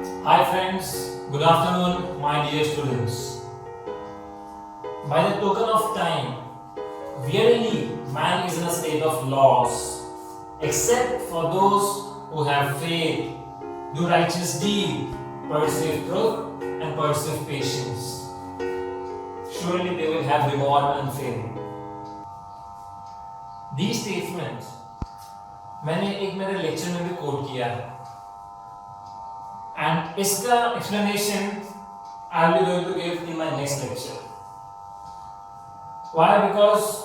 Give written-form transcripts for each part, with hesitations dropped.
Hi friends, good afternoon, my dear students. By the token of time, verily man is in a state of loss, except for those who have faith, do righteous deed, perceive truth, and perceive patience. Surely they will have reward unfailing. These statements मैंने एक मेरे lecture में भी coat किया है and इसका explanation I will be going to give in my next lecture. Why? Because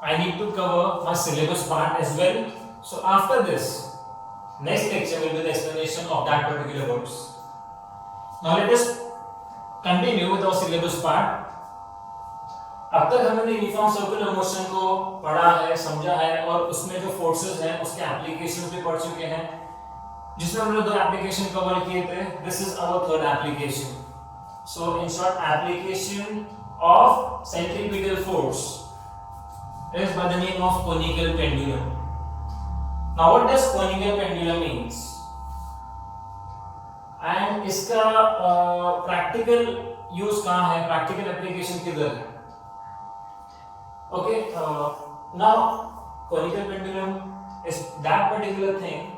I need to cover my syllabus part as well. So after this, next lecture will be the explanation of that particular words. Now let us continue with our syllabus part. अब तक हमने uniform circular motion को पढ़ा है, समझा है और उसमें जो फोर्सेस हैं उसके एप्लीकेशंस भी पढ़ चुके हैं, जिसमें हमने दो एप्लीकेशन कवर किए थे. This is our third application. So in short, application of centripetal force is by the name of conical pendulum. Now what does conical pendulum means? And इसका प्रैक्टिकल यूज कहाँ है, प्रैक्टिकल एप्लीकेशन किधर है? Okay, now conical pendulum is that particular thing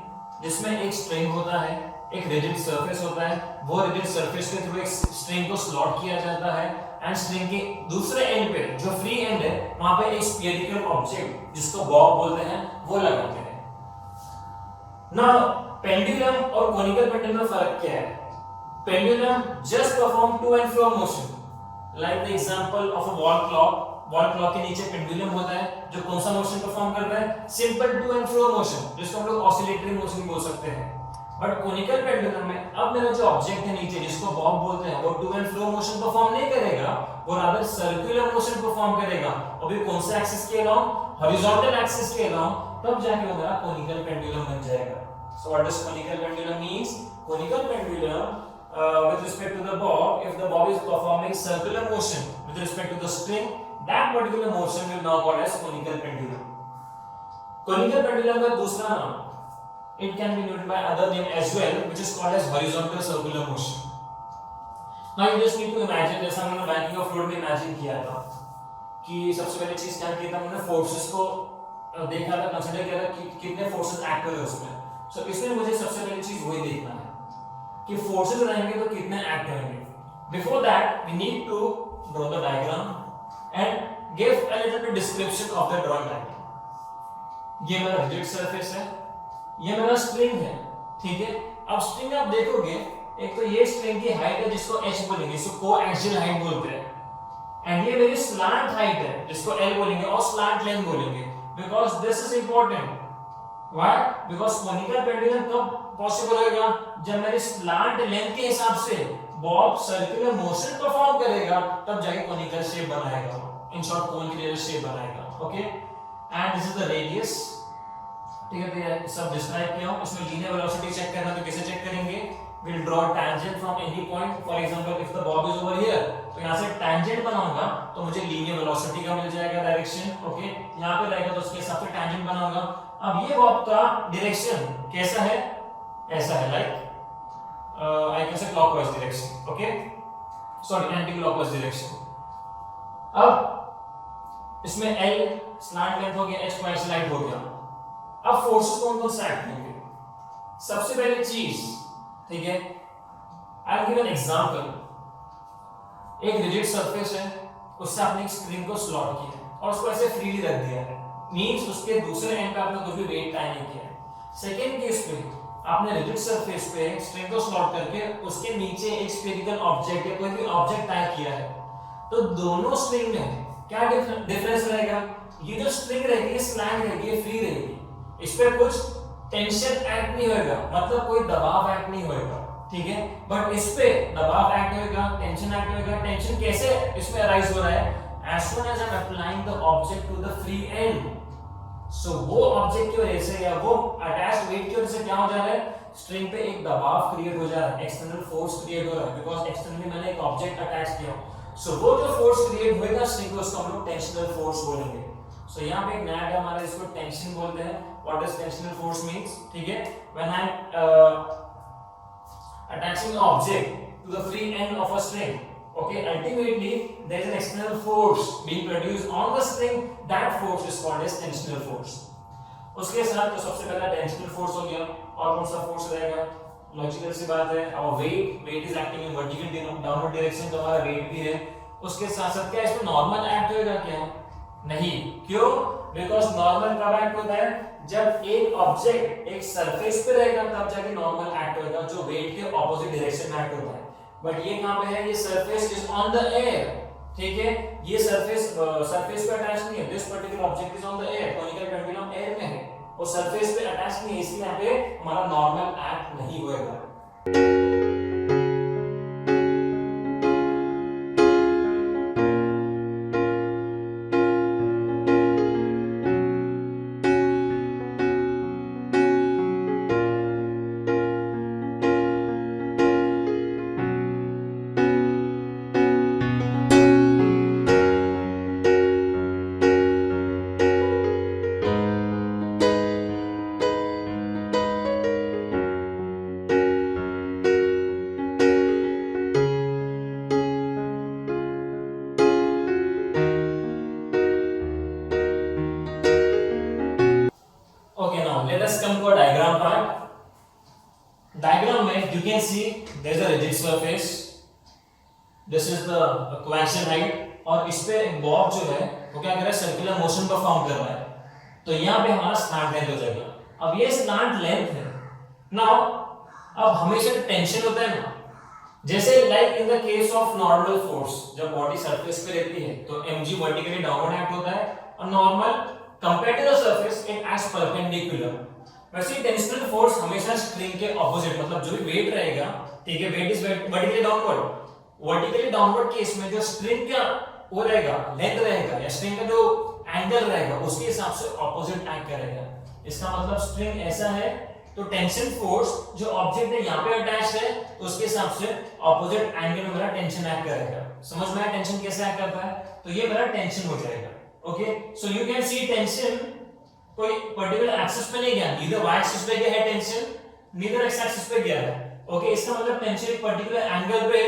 जिसमें एक string होता है, एक रिजिड सरफेस होता है, वो रिजिड सरफेस के थ्रू एक स्ट्रिंग को स्लॉट किया जाता है एंड स्ट्रिंग के दूसरे एंड पे जो फ्री एंड है वहां पे एक स्फेरिकल ऑब्जेक्ट जिसको बॉब बोलते हैं वो लगाते हैं. नाउ पेंडुलम और कोनिकल पेंडुलम में फर्क क्या है? Pendulum just perform to and fro motion like the example of a wall clock. Wall clock के नीचे पेंडुलम होता है जो कौन सा मोशन परफॉर्म करता है? Simple to and fro motion, जिसको हम लोग ऑसिलेटरी मोशन बोल सकते हैं. बट कोनिकल पेंडुलम में अब मेरा जो ऑब्जेक्ट है नीचे जिसको बॉब बोलते हैं वो to and fro motion perform नहीं करेगा, वो रादर सर्कुलर मोशन परफॉर्म करेगा. और भी कौन सा एक्सिस के अलोंग? हॉरिजॉन्टल एक्सिस के अलोंग. तब जाके वो मेरा कोनिकल पेंडुलम बन जाएगा. So what does conical pendulum means? Conical pendulum with respect to the bob, if the bob is performing circular motion with respect to the string, that particular motion will now called as conical pendulum. Conical pendulum का दूसरा नाम, it can be noted by other name as well, which is called as horizontal circular motion. Now you just need to imagine, जैसा हमने banking of fluid में imagine किया था कि सबसे पहले चीज क्या किया था, हमने फोर्सेस को देखा था, कंसीडर किया था कि कितने फोर्सेस एक्ट कर रहे हैं उसमें. सो इसमें मुझे सबसे पहली चीज वही देखना है कि फोर्सेस रहेंगे तो कितने एक्ट करेंगे. Before that we need to draw the diagram and give a little bit description of the drawing diagram. ये मेरा रिजिड सरफेस है, ये मेरा स्ट्रिंग है, ठीक है. अब स्ट्रिंग आप देखोगे, एक तो ये स्ट्रिंग की हाइट है जिसको h बोलेंगे, इसको कोएक्सियल हाइट बोलते हैं. एंड ये मेरी स्लैंट हाइट है जिसको l बोलेंगे और स्लैंट लेंथ बोलेंगे. Because this is important. Why? Because conical pendulum कब पॉसिबल होगा? जब मेरी स्लैंट लेंथ के हिसाब से बॉब सर्कुलर मोशन परफॉर्म करेगा, तब जाके कोनिकल शेप बनाएगा. इन शॉर्ट कोन की जैसे शेप बनाएगा. Okay, and this is the radius. ठीक है, तो ये सब डिस्क्राइब किया हूं. इसमें लीनियर वेलोसिटी चेक करना तो कैसे चेक करेंगे? we'll draw tangent from any point. For example, if the bob is over here, तो यहाँ से tangent बनाऊंगा तो मुझे लीनियर वेलोसिटी का मिल जाएगा डायरेक्शन. ओके, यहाँ पे रहेगा तो उसके हिसाब से tangent बनाऊंगा. अब ये बॉब का डायरेक्शन कैसा है? ऐसा है, लाइक आई कैन से clockwise direction. Okay, sorry, anti clockwise direction. अब इसमें L स्लैंट लेंथ हो गया, H कोएक्सियल हो गया. अब फोर्सेस कौन कौन से एक्ट करेंगे? सबसे पहले चीज, ठीक है, I will give an example. एक रिजिड सरफेस है, उससे आपने एक स्ट्रिंग को स्लॉट किया और उसको ऐसे फ्रीली रख दिया है. मींस उसके दूसरे एंड पे आपने कुछ भी वेट टाइम नहीं किया है. सेकेंड केस पे आपने रिजिड सरफेस पे स्ट्रिंग को स्लॉट करके उसके नीचे एक स्फेरिकल ऑब्जेक्ट या कोई भी ऑब्जेक्ट टाइप किया है. तो दोनों स्ट्रिंग में क्या डिफरेंस रहेगा? ये जो स्ट्रिंग रहेगी स्लैंट रहेगी, फ्री रहेगी, इस पे कुछ टेंशन एक्ट नहीं होगा, मतलब कोई दबाव एक्ट नहीं होगा. ठीक है, बट इस पे दबाव एक्ट होगा, टेंशन एक्ट होगा. टेंशन कैसे इसमें अराइज हो रहा है? as soon as I'm applying the object to the free end, so वो ऑब्जेक्ट की वजह से या वो अटैच्ड वेट की वजह से क्या हो जा रहा है? स्ट्रिंग पे एक दबाव क्रिएट हो जा रहा है, एक्सटर्नल फोर्स क्रिएट हो रहा है, बिकॉज़ एक्सटर्नली मैंने एक ऑब्जेक्ट अटैच किया. सो वो जो फोर्स क्रिएट होएगा स्ट्रिंग को, उसको हम लोग टेंशनल फोर्स बोलेंगे. सो यहाँ पे एक नया टर्म हमारे इसको टेंशन बोलते हैं. What does tensional force means? ठीक है, when I attaching an object to the free end of a string. Okay, ultimately there is an external force being produced on the string. That force is called as tensional force. उसके साथ तो सबसे पहला tensional force हो गया, और कौन सा फोर्स रहेगा? लॉजिकल सी बात है, और weight is acting in vertical downward direction, तो हमारा वेट भी है। उसके साथ साथ क्या इसमें नॉर्मल एक्ट होएगा क्या? नहीं। क्यों? बिकॉज नॉर्मल कब एक्ट होता है? जब एक ऑब्जेक्ट एक सरफेस पे रहेगा तब जाके नॉर्मल एक्ट होएगा, जो वेट के ऑपोजिट डायरेक्शन में एक्ट होता है। बट ये कहां पे है? ये surface is on the air, ठीक है? ये सरफेस पे अटैच नहीं है। This particular object is on the air, conical pendulum air में है, वो सरफेस पे अटैच नहीं है, इसलिए यहाँ पे हमारा नॉर्मल एक्ट नहीं होएगा। Let us come to a diagram part. Diagram में you can see there is a rigid surface. This is the coaxial height, और इस पे एक बॉब जो है वो क्या कर रहा है? सर्कुलर मोशन परफॉर्म कर रहा है। तो यहाँ पे हमारा स्लैंट लेंथ हो जाएगा। अब ये स्लैंट लेंथ है। नाउ अब हमेशा टेंशन होता है ना, जैसे like in the case of normal force, जब बॉडी सरफेस पे रहती है तो mg वर्टिकली डाउनवर्ड एक्ट होता है, और normal compared to the surface it acts perpendicular. वैसे टेंशनल फोर्स हमेशा स्ट्रिंग के ऑपोजिट, मतलब जो भी वेट रहेगा, ठीक है, weight is vertically downward, vertically downward case में जो स्ट्रिंग का वो रहेगा, लेंथ रहेगा, या स्ट्रिंग का जो एंगल रहेगा, उसके हिसाब से ऑपोजिट एक्ट करेगा। इसका मतलब स्ट्रिंग ऐसा है तो टेंशन फोर्स जो ऑब्जेक्ट है यहाँ पे अटैच है, तो उसके हिसाब से ऑपोजिट एंगल में मेरा टेंशन एक्ट करेगा। समझ में आया टेंशन कैसे एक्ट करता है? तो ये मेरा टेंशन हो जाएगा। Okay, so you can see tension कोई पर्टिकुलर एक्सिस पे नहीं गया, नीदर y एक्सिस पे गया है टेंशन, नीदर x एक्सिस पे गया है। ओके, इसका मतलब टेंशन एक पर्टिकुलर एंगल पे।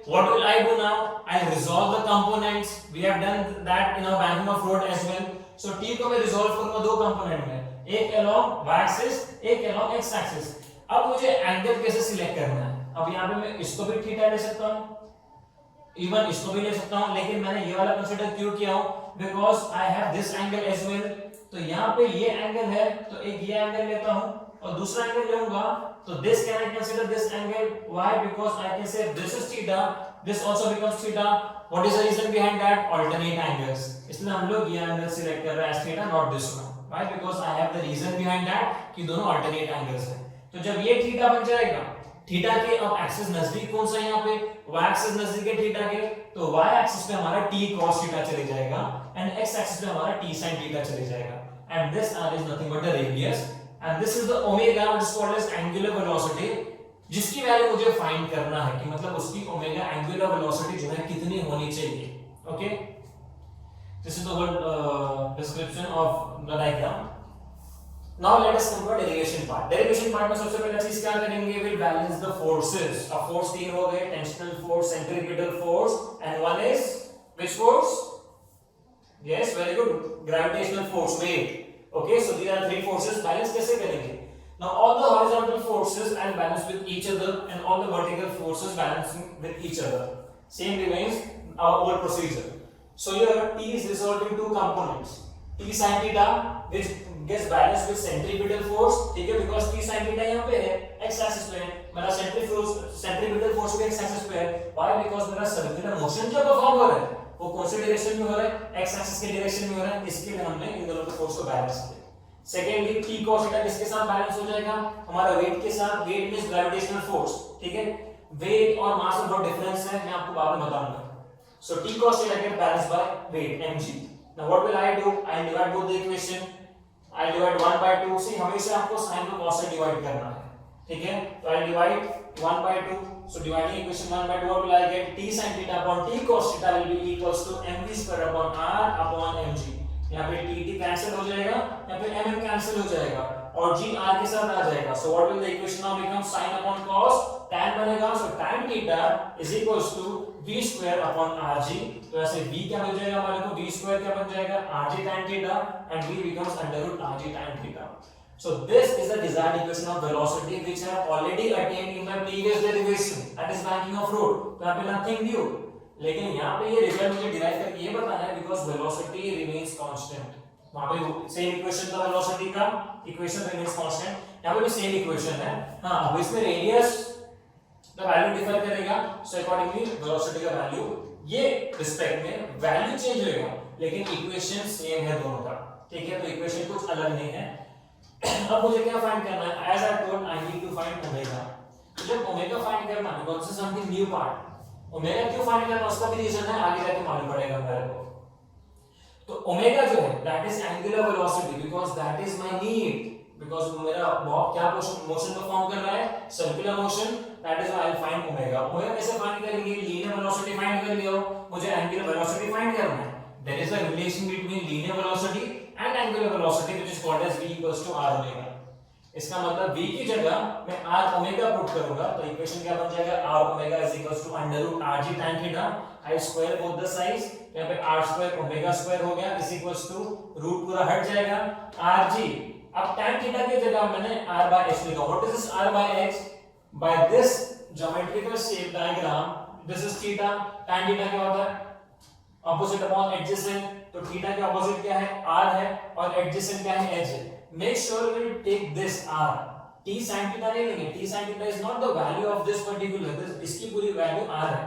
What will I do now? I resolve the components. We have done that in our banking of road as well. So t को मैं रिजॉल्व करूंगा दो कंपोनेंट में, एक अलोंग y एक्सिस, एक अलोंग x एक्सिस। अब मुझे एंगल कैसे सिलेक्ट करना है? अब यहां पे मैं इसको भी थीटा ले सकता हूं, इवन इसको भी ले सकता हूं, लेकिन मैंने ये वाला कंसीडर क्यों किया हूं? Because I have this angle as well. तो यहाँ पे ये एंगल है, तो एक ये एंगल लेता हूं और दूसरा एंगल लूंगा, तो this can I consider this angle. Why? Because I can say this is theta, this also becomes theta. What is the reason behind that? Alternate angles. इसलिए हम लोग ये एंगल सिलेक्ट कर रहे हैं as theta, not this one. Why? Because I have the reason behind that कि दोनों alternate angles हैं। तो जब ये थीटा बन जाएगा, थीटा के अब एक्सिस नजदीक कौन सा है? यहाँ पे y एक्सिस नजदीक है थीटा के, तो y एक्सिस पे हमारा t cos थीटा चले जाएगा, एंड x एक्सिस पे हमारा t sin थीटा चले जाएगा। And this r is nothing but the radius, and this is the omega which is called as angular velocity, जिसकी वैल्यू मुझे फाइंड करना है कि मतलब उसकी ओमेगा एंगुलर वेलोसिटी जो है कितनी होनी चाहिए। Okay, this is the whole description of the diagram. Now let us come to derivation part. Derivation part में सबसे पहले चीज क्या करेंगे? We'll balance the forces. अब force तीन हो गए, tensional force, centripetal force, and one is which force? Yes, very good. Gravitational force, weight. Okay, so these are three forces. Balance कैसे करेंगे? Now all the horizontal forces I'll balance with each other, and all the vertical forces balancing with each other. Same remains our whole procedure. So here T is resolved in two components. T sin theta, which gets balanced with centripetal force, ठीक है, because T sin theta यहाँ पे है, x axis पे है, मेरा centripetal force भी x axis पे है। Why? Because मेरा circular motion जो परफॉर्म हो रहा है वो कौन सी डायरेक्शन में हो रहा है? x axis के डायरेक्शन में हो रहा है, इसके लिए हमने इन दोनों के फोर्स को बैलेंस किया। सेकेंडली T cos theta किसके साथ बैलेंस हो जाएगा? हमारा वेट के साथ। वेट मींस ग्रेविटेशनल फोर्स, ठीक है, वेट और मास में बहुत डिफरेंस है, मैं आपको बाद में बताऊंगा। सो T cos theta get balanced by weight mg. Now what will I do? I will divide both the equation. I divide 1 by 2. See, हमेशा आपको sin को cos से डिवाइड करना है, ठीक है? तो I divide 1 by 2. So dividing equation 1 by 2, what will I get? T sin theta upon T cos theta will be equals to mv square upon r upon mg. यहाँ पे t cancel हो जाएगा, यहाँ पे mm कैंसिल हो जाएगा, और g r के साथ आ जाएगा. So what will the equation now become? Sin upon cos tan बनेगा, सो tan theta is equals to v square upon rg। तो ऐसे v क्या मिल जाएगा हमारे को, v स्क्वायर क्या बन जाएगा rg tan theta, and v becomes under root rg tan theta. So this is the desired equation of velocity which I have already attained in my previous derivation, that is banking of road। तो यहाँ पे nothing new, लेकिन यहाँ पे ये result मुझे derive करके ये बताना है because velocity remains constant। वहाँ पे सेम इक्वेशन था वेलोसिटी का, इक्वेशन रिमेंस कांस्टेंट, यहाँ पे भी सेम इक्वेशन है। हाँ, अब इसमें रेडियस का वैल्यू डिफर करेगा, सो अकॉर्डिंगली वेलोसिटी का वैल्यू ये रिस्पेक्ट में वैल्यू चेंज होएगा, लेकिन इक्वेशन सेम है दोनों का, ठीक है। तो इक्वेशन कुछ अलग नहीं है। अब मुझे क्या फाइंड करना है, as I told I need to find omega. तो जब ओमेगा फाइंड करना है because this is something new part, omega क्यों फाइंड करना उसका भी रीजन है, आगे जाके मालूम पड़ेगा मेरे को। तो ओमेगा जो है that is angular velocity because that is my need, because मेरा बॉब क्या मोशन परफॉर्म कर रहा है, circular motion, that is why I find omega. Omega कैसे फाइंड करेंगे, लीनियर वेलोसिटी फाइंड कर लिया हो, मुझे एंगुलर वेलोसिटी फाइंड करना है। There is a relation between linear velocity and angular velocity which is called as v equals to r omega. इसका मतलब v की जगह मैं r ओमेगा पुट करूंगा, तो इक्वेशन क्या बन जाएगा, r omega is equals to under root rg tan theta, I square both the sides, यहाँ पे r स्क्वायर ओमेगा स्क्वायर हो गया इज इक्वल्स टू रूट पूरा हट जाएगा rg। अब tan थीटा की जगह मैंने r by h लिखा। What is this r by h, by this geometrical shape diagram this is theta, tan theta क्या होता है ऑपोजिट अपॉन एडजेसेंट, तो थीटा के ऑपोजिट क्या है r है और एडजेसेंट क्या है h है। Make sure we take this r, t sin theta नहीं लेंगे, t sin theta is not the value of this particular, this इसकी पूरी वैल्यू r है,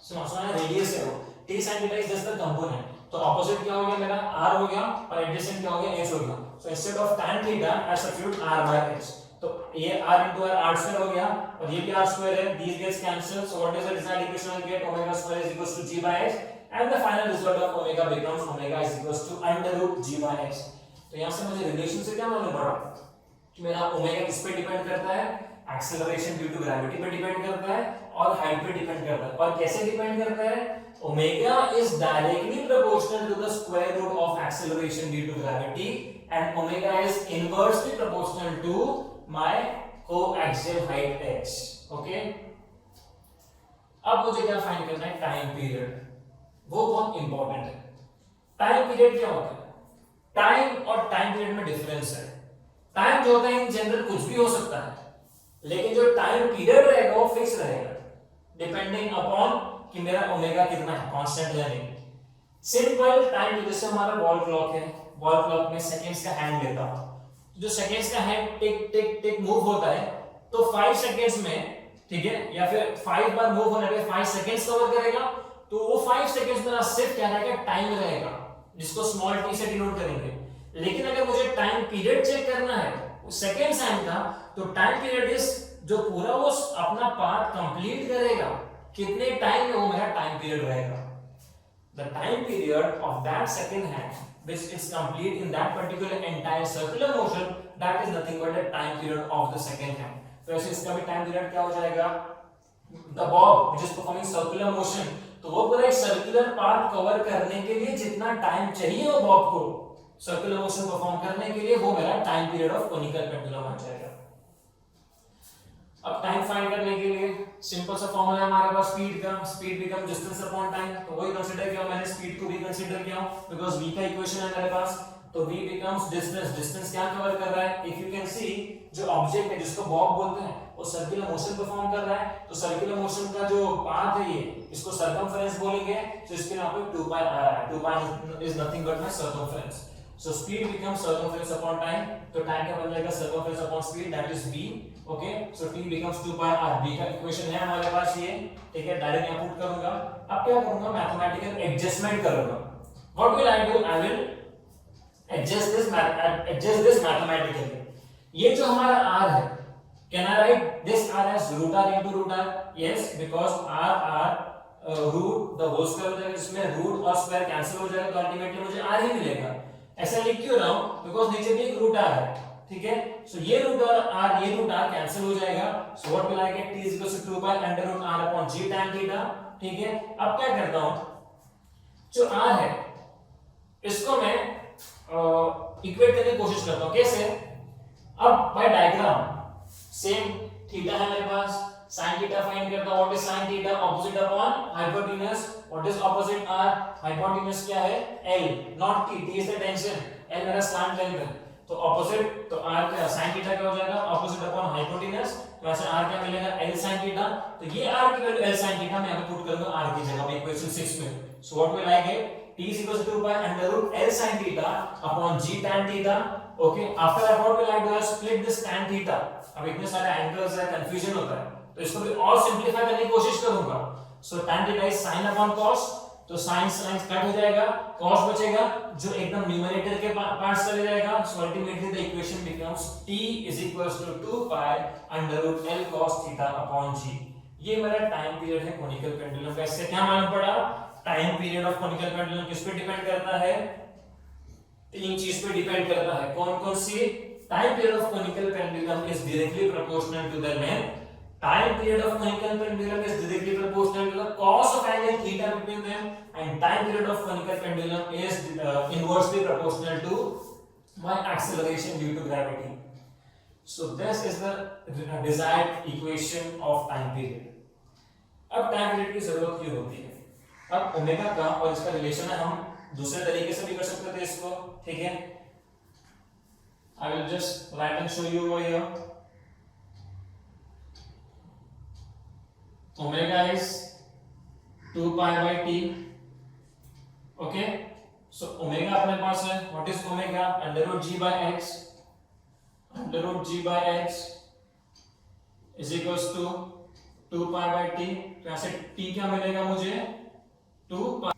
सुना रेडियस है वो, t sin theta is just the component. तो ऑपोजिट क्या हो गया मेरा r हो गया और एडजेसेंट क्या हो गया h हो गया। So instead of tan theta I substitute r by h, तो ये r into r स्क्वायर हो गया और ये भी r स्क्वायर है, these gets cancelled, so what is the desired equation I get, omega square is equals to g by h, and the final result of omega becomes omega is equals to under root g by h। तो यहाँ से मुझे relation से क्या मालूम पड़ा कि मेरा ओमेगा किस पे डिपेंड करता है, एक्सेलरेशन ड्यू टू ग्रेविटी पे डिपेंड करता है और हाइट पे डिपेंड करता है। और कैसे डिपेंड करता है, omega is directly proportional to the square root of acceleration due to gravity and omega is inversely proportional to my coaxial height h। Okay, अब मुझे क्या फाइंड करना है, टाइम पीरियड, वो बहुत इंपॉर्टेंट है। टाइम पीरियड क्या होता है, टाइम और टाइम पीरियड में डिफरेंस है। टाइम जो होता है इन जनरल कुछ भी हो सकता है, लेकिन जो टाइम पीरियड रहेगा वो फिक्स रहेगा डिपेंडिंग अपॉन कि मेरा ओमेगा कितना है, कांस्टेंट है नहीं। सिंपल टाइम, जैसे हमारा वॉल क्लॉक है, वॉल क्लॉक में सेकंड्स का हैंड लेता हूं, जो सेकंड्स का हैंड टिक टिक टिक मूव होता है, तो 5 सेकंड्स में, ठीक है, या फिर 5 बार मूव होने पे 5 सेकंड्स कवर करेगा, तो वो 5 सेकंड्स मेरा सिर्फ क्या रहेगा, टाइम रहेगा, जिसको स्मॉल टी से डिनोट करेंगे। लेकिन अगर मुझे टाइम पीरियड चेक करना है सेकंड्स हैंड का, तो टाइम पीरियड इज जो पूरा वो अपना पार्ट कंप्लीट करेगा, कितने टाइम में वो मेरा टाइम पीरियड रहेगा। The time period of that second hand which is complete in that particular entire circular motion, that is nothing but the time period of the second hand। तो ऐसे इसका भी टाइम पीरियड क्या हो जाएगा, the bob which is performing circular motion, तो वो पूरा एक सर्कुलर पार्ट कवर करने के लिए जितना टाइम चाहिए वो बॉब को सर्कुलर मोशन परफॉर्म करने के लिए, वो मेरा time period of conical pendulum बन जाएगा। अब टाइम फाइंड करने के लिए सिंपल सा फॉर्मूला है हमारे पास स्पीड का, speed become distance upon time, तो वही कंसीडर किया मैंने, स्पीड को भी कंसीडर किया बिकॉज़ v का इक्वेशन है मेरे पास, तो v बिकम्स डिस्टेंस, डिस्टेंस क्या कवर कर रहा है, इफ यू कैन सी जो ऑब्जेक्ट है जिसको बॉब बोलते हैं वो सर्कुलर मोशन परफॉर्म कर रहा है, तो सर्कुलर मोशन का जो पाथ है ये इसको सरकमफेरेंस बोलेंगे, तो इसके यहाँ पे 2 पाई आ रहा है, 2 pi is nothing but my circumference, so speed becomes circumference upon time, तो टाइम क्या बन जाएगा, circumference upon speed, that is v। Okay, so t becomes 2 pi r, v का इक्वेशन है हमारे पास ये, ठीक है, डायरेक्ट यहां पुट करूंगा। अब क्या करूंगा, मैथमेटिकल एडजस्टमेंट करूंगा। What will I do, I will adjust this mathematically. ये जो हमारा r है, can I right this r as root r into root r? yes, because r root the whole square हो जाएगा, इसमें रूट और square cancel हो जाएगा, तो अल्टीमेटली मुझे r ही मिलेगा। ऐसा लिख क्यों रहा हूं, बिकॉज़ नीचे भी एक रूट r है, ठीक है, सो ये रूट और r, ये रूट r कैंसिल हो जाएगा, so what will I get, t is equal to 2 pi under root r upon g tan theta, ठीक है। अब क्या करता हूं, जो r है इसको मैं इक्वेट करने की कोशिश करता हूं, कैसे, अब बाय डायग्राम सेम थीटा है मेरे पास, sin थीटा फाइंड करता हूं, what is sin theta, opposite upon hypotenuse, what is opposite r, hypotenuse क्या है l, not t, t is the tension, l मेरा स्लैंट लेंथ है, तो ऑपोजिट, तो r क्या sin थीटा क्या हो जाएगा, ऑपोजिट अपॉन हाइपोटेन्यूज, तो ऐसे r क्या मिलेगा l sin थीटा, तो ये r की वैल्यू l sin थीटा मैं यहां पे पुट करूंगा r की जगह पे इक्वेशन 6 में, सो what will I get, t is equal to 2 pi under root l sin theta upon g tan theta. Okay, after that what will I do, I split this tan theta. अब इतने सारे angles है, confusion होता है, तो इसको भी और सिंपलीफाई करने की कोशिश करूंगा. सो tan theta is sin upon cos, तो sin sin कट हो जाएगा, cos बचेगा जो एकदम न्यूमरेटर के पार्ट चले जाएगा. So ultimately the equation becomes t is equals to 2 pi under root l cos theta upon g. ये मेरा टाइम पीरियड है कोनिकल पेंडुलम का. इससे क्या मालूम पड़ा, time period of conical pendulum किस पे डिपेंड करता है, तीन चीज पे डिपेंड करता है. कौन कौन सी, time period of conical pendulum is directly proportional to the length, time period of conical pendulum is directly proportional to the cos of angle theta between them, and time period of conical pendulum is inversely proportional to my acceleration due to gravity. So this is the desired equation of time period. अब time period की जरूरत क्यों होती है, अब omega का और इसका रिलेशन है, हम दूसरे तरीके से भी कर सकते थे इसको, ठीक है. I will just write and show you over here. Omega is 2 pi by t. Okay, so omega अपने पास है, what is omega, under root g by x, under root g by x is equals to 2 pi by t. तो यहां से t क्या मिलेगा मुझे, 2 pi.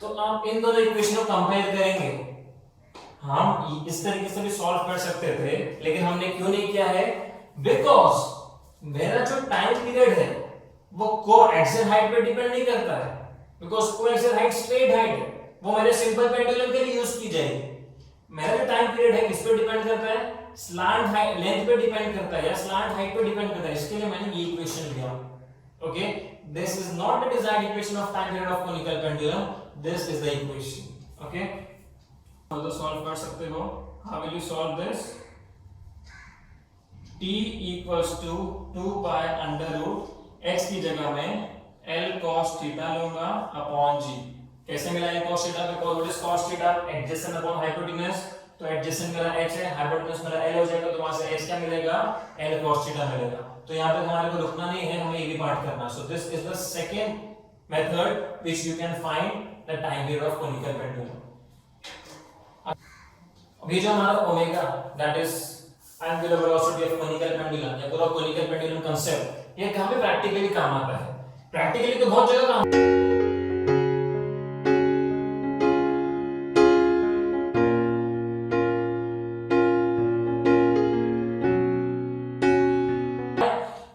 तो आप इन दोनों इक्वेशन को कंपेयर करेंगे, हम इस तरीके से भी सॉल्व कर सकते थे, लेकिन हमने क्यों नहीं किया है, बिकॉज मेरा जो टाइम पीरियड है वो कोएक्सियल हाइट पे डिपेंड नहीं करता है, because coaxial height straight height है, वो मेरे सिंपल पेंडुलम के लिए यूज की जाएगी. मेरा जो टाइम पीरियड है किस पे डिपेंड करता है, स्लांट हाइट लेंथ पे डिपेंड करता है या स्लांट हाइट पे डिपेंड करता है. इसके लिए मैंने ये इक्वेशन लिया. Okay, this is not the desired equation of time period of conical pendulum, this is the equation. Okay, तो सॉल्व कर सकते हो. How will you solve this, t equals to 2 pi under root x की जगह में l cos theta लूंगा upon g. कैसे मिला l cos theta, because what is cos theta, adjacent upon hypotenuse, तो एडजेसेंट मेरा h है, हाइपोटेन्यूज मेरा l हो जाएगा, तो वहां से h क्या मिलेगा, l cos थीटा मिलेगा. तो यहां पे हमारे को रुकना नहीं है, हमें ये भी पार्ट करना. So this is the second method which you can find the time period of conical pendulum. अभी जो हमारा omega that is angular velocity of conical pendulum या पूरा conical pendulum concept, ये कहां पे प्रैक्टिकली काम आता है, प्रैक्टिकली तो बहुत जगह काम.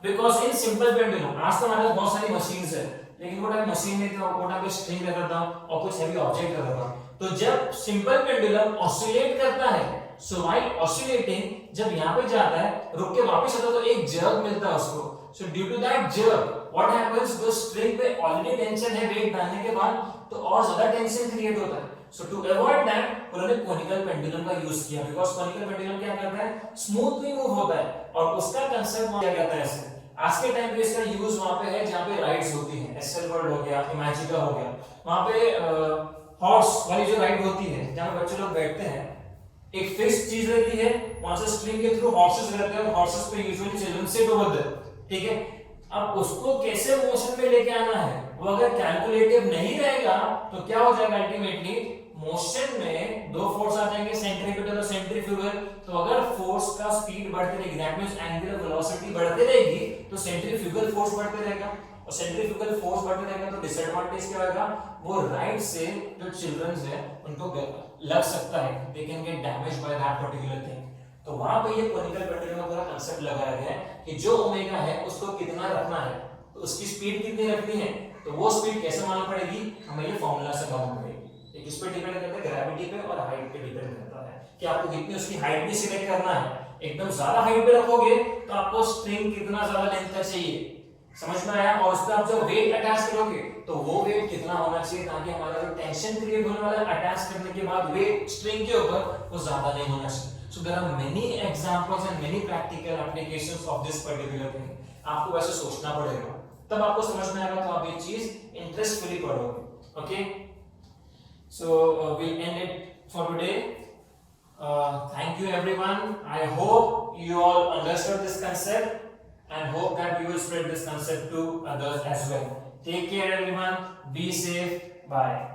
बिकॉज इन सिंपल पेंडुलम आज तो हमारे पास बहुत सारी मशीन्स है, लेकिन वो टाइम मशीन नहीं था, वो टाइम पे स्ट्रिंग रहता था और कुछ हैवी ऑब्जेक्ट रहता था. तो जब सिंपल पेंडुलम ऑसिलेट करता है, सो व्हाइल ऑसिलेटिंग, जब यहां पे जाता है, रुक के वापस आता है, तो एक जर्क मिलता है उसको. So due to that jerk what happens, जो स्ट्रिंग पे ऑलरेडी टेंशन है वेट डालने के बाद, तो और ज्यादा टेंशन क्रिएट होता है. सो टू अवॉइड दैट उन्होंने कोनिकल पेंडुलम का यूज किया, बिकॉज़ कोनिकल पेंडुलम क्या करता है, स्मूथली मूव होता है, और उसका कांसेप्ट किया जाता है ऐसे. आज के टाइम पे इसका यूज वहां पे है जहां पे राइड्स होती हैं, एसएल वर्ल्ड हो गया, इमेजिका हो गया, वहां पे हॉर्स वाली जो राइड होती है जहां बच्चे लोग बैठते हैं, एक फिक्स चीज रहती है, वहां से स्ट्रिंग के थ्रू हॉर्सेस रहते हैं, और हॉर्सेस पे usually children sit over there. ठीक है, अब उसको कैसे मोशन में लेके आना है, वो अगर कैलकुलेटिव नहीं रहेगा तो क्या हो जाएगा, अल्टीमेटली मोशन में दो फोर्स आ जाएंगे, सेंट्रीपिटल और सेंट्रीफ्यूगल. तो अगर फोर्स का स्पीड बढ़ती रहेगी, दैट मींस एंगुलर वेलोसिटी बढ़ती रहेगी, तो सेंट्रीफ्यूगल फोर्स बढ़ते रहेगा, और सेंट्रीफ्यूगल फोर्स बढ़ते रहेगा तो डिसएडवांटेज क्या होगा, वो राइट से जो चिल्ड्रंस है उनको लग सकता है, they can get damage by that particular thing. तो वहां पे ये कोनिकल पेंडुलम का पूरा कांसेप्ट लगाया गया है कि जो ओमेगा है उसको कितना रखना है, तो उसकी स्पीड कितनी रखनी है, तो वो स्पीड कैसे मालूम पड़ेगी, हमें ये फार्मूला से मालूम पड़ेगी. ये किस पे डिपेंड करता है, ग्रेविटी पे और हाइट पे डिपेंड करता है कि आपको कितनी उसकी हाइट भी सिलेक्ट करना है. एकदम ज्यादा हाइट पे रखोगे तो आपको स्ट्रिंग कितना ज्यादा लेंथ का चाहिए, समझ में आया, और उस पे आप जो वेट अटैच करोगे तो वो वेट कितना होना चाहिए, ताकि हमारा जो टेंशन क्रिएट होने वाला है अटैच करने के बाद वेट स्ट्रिंग के ऊपर वो ज्यादा नहीं होना चाहिए. So there are many examples and many practical applications of this particular thing. आपको वैसे सोचना पड़ेगा, तब आपको समझ में आएगा, तो आप ये चीज इंटरेस्टफुली पढ़ोगे. Okay, so we'll end it for today. Thank you everyone. I hope you all understood this concept and hope that you will spread this concept to others as well. Take care everyone. Be safe. Bye.